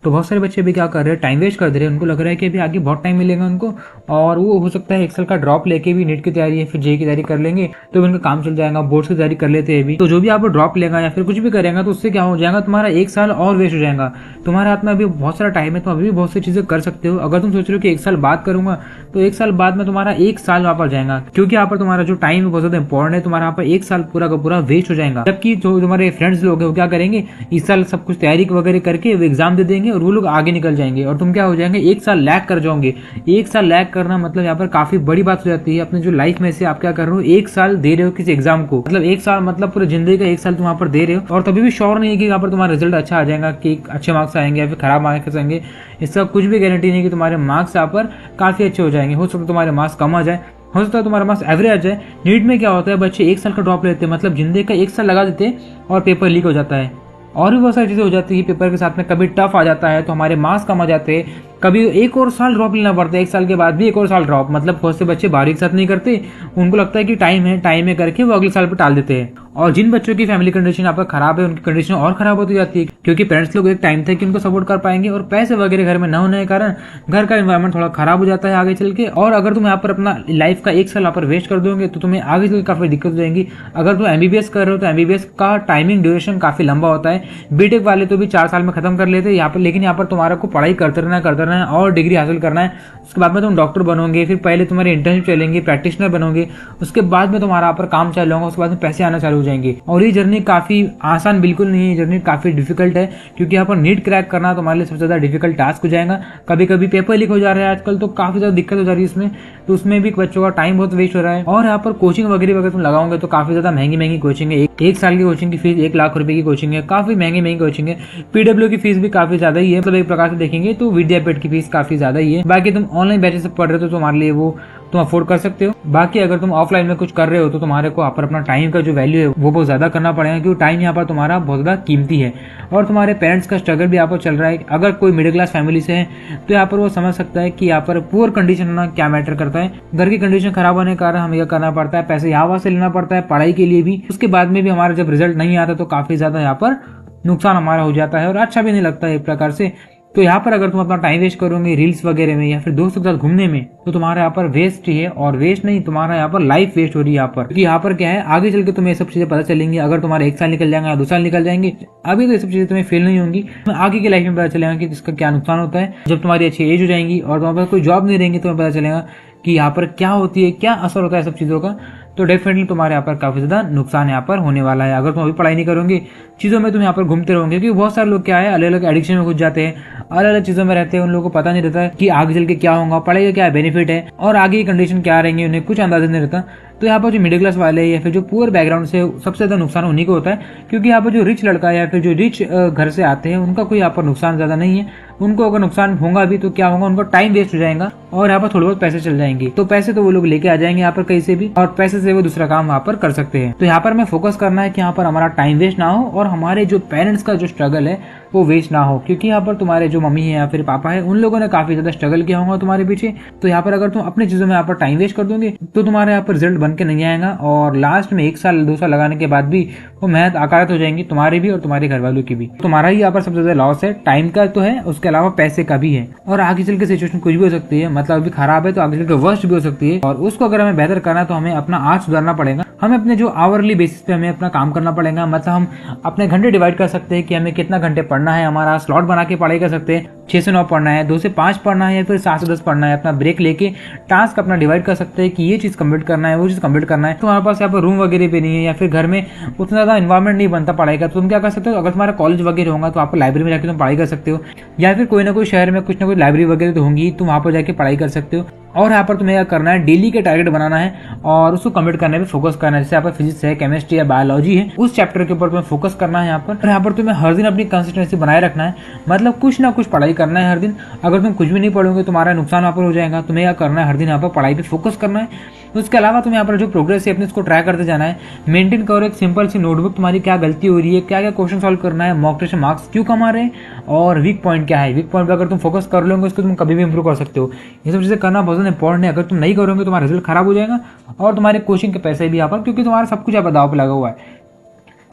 तो बहुत सारे बच्चे भी क्या कर रहे हैं, टाइम वेस्ट कर दे रहे हैं। उनको लग रहा है कि अभी आगे बहुत टाइम मिलेगा उनको, और वो हो सकता है 1 साल का ड्रॉप लेके भी नीट की तैयारी या फिर जेईई की तैयारी कर लेंगे तो उनका काम चल जाएगा, बोर्ड की तैयारी कर लेते हैं अभी। तो जो भी आप ड्रॉप लेगा या फिर कुछ भी करेगा तो उससे क्या हो जाएगा, तुम्हारा 1 साल और वेस्ट हो जाएगा। तुम्हारे हाथ में अभी बहुत सारा टाइम है, तुम अभी भी बहुत सी चीजें कर सकते हो। अगर तुम सोच रहे हो कि 1 साल बाद करूंगा, तो 1 साल बाद में तुम्हारा 1 साल वहां पर जाएगा, क्योंकि यहाँ पर तुम्हारा जो टाइम है बहुत ज्यादा इंपॉर्टेंट है। तुम्हारा यहाँ पर 1 साल पूरा का पूरा वेस्ट हो जाएगा। जबकि जो तुम्हारे फ्रेंड्स लोग हैं वो क्या करेंगे, इस साल सब कुछ तैयारी वगैरह करके वो एग्जाम दे देंगे और वो लोग आगे निकल जाएंगे, और तुम क्या हो जाएंगे, 1 साल लैग कर जाओगे। 1 साल लैग करना मतलब यहाँ पर काफी बड़ी बात हो जाती है। अपने जो लाइफ में से आप क्या कर रहे हो, 1 साल दे रहे हो किसी एग्जाम को, मतलब 1 साल मतलब पूरी जिंदगी का 1 साल तुम वहां पर दे रहे हो, और तभी भी श्योर नहीं है कि यहाँ पर तुम्हारा रिजल्ट अच्छा आ जाएगा, कि अच्छे मार्क्स आएंगे या फिर खराब मार्क्स आएंगे। इसका कुछ भी गारंटी नहीं कि तुम्हारे मार्क्स यहाँ पर काफी अच्छे हो जाएंगे। हो सकता है तुम्हारे मार्क्स कम आ जाए, हो सकता है तुम्हारा मार्क्स एवरेज आ जाए। नीट में क्या होता है, बच्चे 1 साल का ड्रॉप लेते हैं, मतलब जिंदगी का 1 साल लगा देते हैं और पेपर लीक हो जाता है। और भी बहुत सारी चीजें हो जाती है पेपर के साथ में। कभी टफ आ जाता है तो हमारे मार्क्स कम आ जाते हैं, कभी 1 और साल ड्रॉप लेना पड़ता है, 1 साल के बाद भी 1 और साल ड्रॉप। मतलब बहुत से बच्चे बारी के साथ नहीं करते, उनको लगता है कि टाइम है करके वो अगले साल पर टाल देते हैं। और जिन बच्चों की फैमिली कंडीशन यहाँ पर खराब है, उनकी कंडीशन और खराब होती जाती है, क्योंकि पेरेंट्स लोग एक टाइम तक उनको सपोर्ट कर पाएंगे, और पैसे वगैरह घर में न होने के कारण घर का एनवायरमेंट थोड़ा खराब हो जाता है आगे चल के। और अगर तुम यहाँ पर अपना लाइफ का 1 साल यहाँ पर वेस्ट कर दोगे तो तुम्हें आगे चल काफी दिक्कत हो जाएंगी। अगर तुम एमबीबीएस कर रहे हो तो एमबीबीएस का टाइमिंग ड्यूरेशन काफी लंबा होता है। बीटेक वाले तो भी 4 साल में खत्म कर लेते हैं यहाँ पर, लेकिन यहाँ पर तुम्हारा को पढ़ाई करते रहना है और डिग्री हासिल करना है। उसके बाद में तुम डॉक्टर बनोगे, फिर पहले तुम्हारी इंटर्नशिप चलेंगे, प्रैक्टिशनर बनोगे, उसके बाद में तुम्हारा यहाँ पर काम चालू होगा, उसके बाद में पैसे आना चालू हो जाएंगे। और ये जर्नी काफी आसान बिल्कुल नहीं है, जर्नी काफी डिफिकल्ट है, क्योंकि यहाँ पर नीट क्रैक करना तुम्हारे लिए सबसे ज्यादा डिफिकल्ट टास्क हो जाएगा। कभी कभी पेपर लीक हो जा रहा है आजकल, तो काफी ज्यादा दिक्कत हो जा रही है इसमें, तो उसमें भी बच्चों का टाइम बहुत वेस्ट हो रहा है। और यहाँ पर कोचिंग वगैरह तुम लगाओगे तो काफी ज्यादा महंगी कोचिंग है। एक साल की कोचिंग की फीस 1 लाख रुपए की कोचिंग है, काफी महंगी कोचिंग है। पीडब्ल्यू की फीस भी काफी ज्यादा ही है, मतलब एक प्रकार से देखेंगे तो विद्यापीठ की फीस काफी ज्यादा ही है। बाकी तुम ऑनलाइन बैचेस पढ़ रहे हो तो तुम्हारे लिए वो तुम अफोर्ड कर सकते हो। बाकी अगर तुम ऑफलाइन में कुछ कर रहे हो तो तुम्हारे को यहाँ पर अपना टाइम का जो वैल्यू है वो बहुत ज्यादा करना पड़ेगा, क्योंकि टाइम यहाँ पर तुम्हारा बहुत ज्यादा कीमती है। और तुम्हारे पेरेंट्स का स्ट्रगल भी यहाँ पर चल रहा है। अगर कोई मिडिल क्लास फैमिली से है तो यहाँ पर वो समझ सकता है कि यहाँ पर पुअर कंडीशन होना क्या मैटर करता है। घर की कंडीशन खराब होने के कारण हमें यह करना पड़ता है, पैसे यहाँ से लेना पड़ता है पढ़ाई के लिए भी। उसके बाद में भी हमारा जब रिजल्ट नहीं आता तो काफी ज्यादा यहाँ पर नुकसान हमारा हो जाता है और अच्छा भी नहीं लगता है एक प्रकार से। तो यहाँ पर अगर तुम अपना टाइम वेस्ट करोगे रील्स वगैरह में या फिर दोस्तों के साथ घूमने में, तो तुम्हारा यहाँ पर वेस्ट ही है, और वेस्ट नहीं, तुम्हारा यहाँ पर लाइफ वेस्ट हो रही है यहाँ पर। क्योंकि यहाँ पर क्या है, आगे चल के तुम्हें ये सब चीजें पता चलेंगी। अगर तुम्हारे 1 साल निकल जाएंगे या 2 साल निकल जाएंगे, अभी तो ये सब चीजें तुम्हें फील नहीं होंगी, आगे की लाइफ में पता चलेगा कि इसका क्या नुकसान होता है। जब तुम्हारी अच्छी एज हो जाएंगी और तुम्हारे पास कोई जॉब नहीं रहेंगी, तुम्हें पता चलेगा कि यहाँ पर क्या होती है, क्या असर होता है सब चीजों का। तो डेफिनेटली तुम्हारे यहाँ पर काफी ज्यादा नुकसान यहाँ पर होने वाला है। अगर तुम अभी पढ़ाई नहीं करोगे, चीजों में तुम यहाँ पर घूमते रहोगे, क्योंकि बहुत सारे लोग क्या है, अलग अलग एडिक्शन में घुस जाते हैं, अलग अलग चीजों में रहते हैं। उन लोगों को पता नहीं रहता कि आगे चल के क्या होगा, पढ़ाई का क्या बेनिफिट है और आगे की कंडीशन क्या रहेंगी, उन्हें कुछ अंदाजा नहीं रहता। तो यहाँ पर जो मिडिल क्लास वाले या फिर जो पुअर बैकग्राउंड से, सबसे ज्यादा नुकसान उन्हीं को होता है, क्योंकि यहाँ पर जो रिच लड़का या फिर जो रिच घर से आते हैं उनका कोई यहाँ पर नुकसान ज्यादा नहीं है। उनको अगर नुकसान होगा भी तो क्या होगा, उनको टाइम वेस्ट हो जाएगा और यहाँ पर थोड़े बहुत पैसे चल जाएंगे। तो पैसे तो वो लोग लेके आ जाएंगे यहाँ पर कहीं से भी, और पैसे से वो दूसरा काम वहाँ पर कर सकते हैं। तो यहाँ पर हमें फोकस करना है कि यहाँ पर हमारा टाइम वेस्ट ना हो और हमारे जो पेरेंट्स का जो स्ट्रगल है वो वेस्ट ना हो, क्योंकि यहाँ पर तुम्हारे जो मम्मी है या फिर पापा है, उन लोगों ने काफी ज्यादा स्ट्रगल किया होगा तुम्हारे पीछे। तो यहाँ पर अगर तुम अपनी चीजों में यहाँ पर टाइम वेस्ट कर दोगे तो तुम्हारे यहाँ पर रिजल्ट बन के नहीं आएगा, और लास्ट में 1 साल 2 साल लगाने के बाद भी वो मेहनत अकालत हो जाएंगी तुम्हारी भी और तुम्हारे घर वालों की भी। तुम्हारा ही यहाँ पर सबसे ज्यादा लॉस है, टाइम का तो है, उसके अलावा पैसे का भी है। और आगे चल के सिचुएशन कुछ भी हो सकती है, मतलब अभी खराब है तो आगे चल के वर्स्ट भी हो सकती है, और उसको अगर हमें बेहतर करना है तो हमें अपना आज सुधारना पड़ेगा। हमें अपने जो आवरली बेसिस पे हमें अपना काम करना पड़ेगा, मतलब हम अपने घंटे डिवाइड कर सकते हैं कि हमें कितना घंटे पढ़ना है, हमारा स्लॉट बना के पढ़ाई कर सकते हैं। 6 से 9 पढ़ना है, 2 से 5 पढ़ना है या फिर 7 से 10 पढ़ना है। अपना ब्रेक लेके टास्क अपना डिवाइड कर सकते हैं कि ये चीज कंप्लीट करना है, वो चीज कंप्लीट करना है। तो हमारे पास यहाँ पर रूम वगैरह भी नहीं है या फिर घर में उतना ज्यादा इन्वायरमेंट नहीं बनता पढ़ाई का, तो तुम क्या कर सकते हो, अगर तुम्हारा कॉलेज वगैरह होगा तो आप लाइब्रेरी में जाकर तुम पढ़ाई कर सकते हो, या फिर कोई ना कोई शहर में कुछ ना कोई लाइब्रेरी वगैरह तो होंगी, तुम वहां पर जाके पढ़ाई कर सकते हो। और यहाँ पर तुम्हें क्या करना है, डेली के टारगेट बनाना है और उसको कंप्लीट करने पे फोकस करना है। जैसे यहाँ पर फिजिक्स है, केमिस्ट्री है, बायोलॉजी है, उस चैप्टर के ऊपर तुम्हें फोकस करना है। यहाँ पर तुम्हें हर दिन अपनी कंसिस्टेंसी बनाए रखना है, मतलब कुछ ना कुछ पढ़ाई करना है हर दिन। अगर तुम कुछ भी नहीं पढ़ोगे तुम्हारा नुकसान यहाँ पर हो जाएगा। तुम्हें क्या करना है, हर दिन यहाँ पर पढ़ाई पे फोकस करना है। उसके अलावा तुम्हें यहाँ पर जो प्रोग्रेस है अपने उसको ट्रैक करते जाना है। मेंटेन करो एक सिंपल सी नोटबुक, तुम्हारी क्या गलती हो रही है, क्या क्या क्वेश्चन सॉल्व करना है, मॉक टेस्ट मार्क्स क्यों कम आ रहे हैं और वीक पॉइंट क्या है। वीक पॉइंट पर अगर तुम फोकस कर लोगे उसको तुम कभी भी इंप्रूव कर सकते हो। ये सब चीजें करना बहुत ज्यादा इंपॉर्टेंट है। अगर तुम नहीं करोगे तुम्हारा रिजल्ट खराब हो जाएगा और तुम्हारे कोचिंग के पैसे भी यहाँ पर, क्योंकि तुम्हारा सब कुछ यहाँ पर दाव पे लगा हुआ है।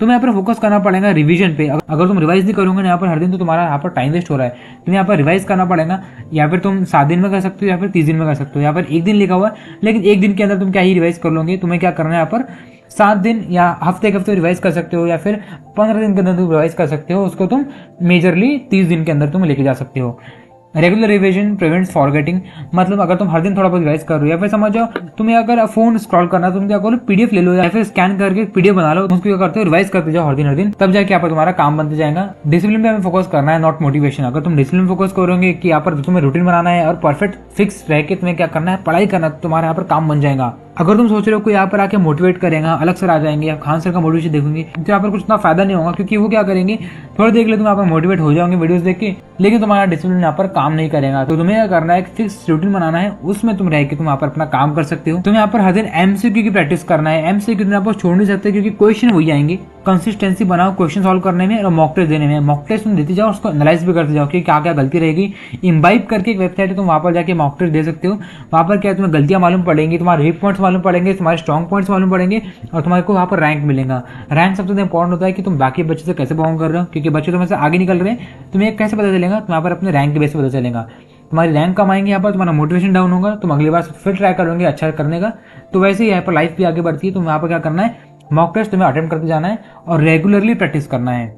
तुम्हें यहाँ पर फोकस करना पड़ेगा रिवीजन पे। अगर तुम रिवाइज नहीं करोगे ना यहाँ पर हर दिन, तो तुम्हारा यहाँ पर टाइम वेस्ट हो रहा है। तुम्हें यहाँ पर रिवाइज करना पड़ेगा। या फिर तुम 7 दिन में कर सकते हो या फिर 30 दिन में कर सकते हो। यहाँ पर एक दिन लिखा हुआ है, लेकिन एक दिन के अंदर तुम क्या ही रिवाइज कर लोगे। तुम्हें क्या करना है, यहाँ पर 7 दिन या हफ्ते के हफ्ते रिवाइज कर सकते हो, या फिर 15 दिन के अंदर तुम रिवाइज कर सकते हो। उसको तुम मेजरली 30 दिन के अंदर तुम लेके जा सकते हो। रेगुलर रिवीजन प्रिवेंट्स फॉरगेटिंग, मतलब अगर तुम हर दिन थोड़ा बहुत रिवाइज कर रहे हो, या फिर समझ जाओ तुम्हें अगर फोन स्क्रॉल करना है, तुम क्या करो, पीडीएफ ले लो या फिर स्कैन करके पीडीएफ बना लो। उसको क्या करते हो, रिवाइज करते जाओ हर दिन, तब जाके यहाँ पर तुम्हारा काम बनते जाएगा। डिसिप्लिन पे हमें फोकस करना है, नॉट मोटिवेशन। अगर तुम डिसिप्लिन फोकस करोगे कि यहाँ पर तुम्हें रूटीन बनाना है और परफेक्ट फिक्स रह के तुम्हें क्या करना है, पढ़ाई करना, तो तुम्हारा यहाँ पर काम बन जाएगा। अगर तुम सोच रहे हो कोई यहाँ पर आके मोटिवेट करेगा, अलग सर आ जाएंगे या खान सर का मोटिवेशन देखोगे, तो यहाँ पर कुछ इतना फायदा नहीं होगा, क्योंकि वो क्या करेंगे, थोड़ी देर के लिए तुम यहाँ पर मोटिवेट हो जाओगे वीडियोस देख के, लेकिन तुम्हारा डिसिप्लिन यहाँ पर काम नहीं करेगा। तो तुम्हें क्या करना है, एक फिक्स रूटीन बनाना है, उसमें तुम रह के तुम यहाँ पर अपना काम कर सकते हो। तुम्हें यहाँ पर हर दिन एमसीक्यू की प्रैक्टिस करना है। एमसीक्यू तुम यहाँ पर छोड़ नहीं सकते, क्योंकि क्वेश्चन वही आएंगे। कंसिस्टेंसी बनाओ क्वेश्चन सॉल्व करने में और मॉक टेस्ट देने में। मॉक टेस्ट तुम देते जाओ, उसको एनालाइज भी करते जाओ कि क्या क्या गलती रहेगी। इम्बाइब करके एक वेबसाइट है, तुम वहां पर जाके मॉक टेस्ट दे सकते हो। वहां पर क्या तुम्हें गलतियां मालूम पड़ेंगी, तुम्हारे वीक पॉइंट्स मालूम पड़ेंगे, तुम्हारे स्ट्रॉन्ग पॉइंट्स मालूम पड़ेंगे, और तुम्हारे को वहां पर रैंक मिलेगा। रैंक सबसे ज्यादा इंपॉर्टेंट होता है कि तुम बाकी बच्चे से कैसे परफॉर्म कर रहे हो, क्योंकि बच्चे तुम्हें से आगे निकल रहे हैं। तुम्हें कैसे पता चलेगा, तुम्हारे पर अपने रैंक के बेस पर पता चलेगा। तुम्हारी रैंक कम आएंगे, यहाँ पर तुम्हारा मोटिवेशन डाउन होगा, तुम अगली बार फिर ट्राई करोगे अच्छा करने का। तो वैसे ही यहाँ पर लाइफ भी आगे बढ़ती है। तुम यहाँ पर क्या करना है, मॉक टेस्ट तुम्हें अटेम्प्ट करते जाना है और रेगुलरली प्रैक्टिस करना है।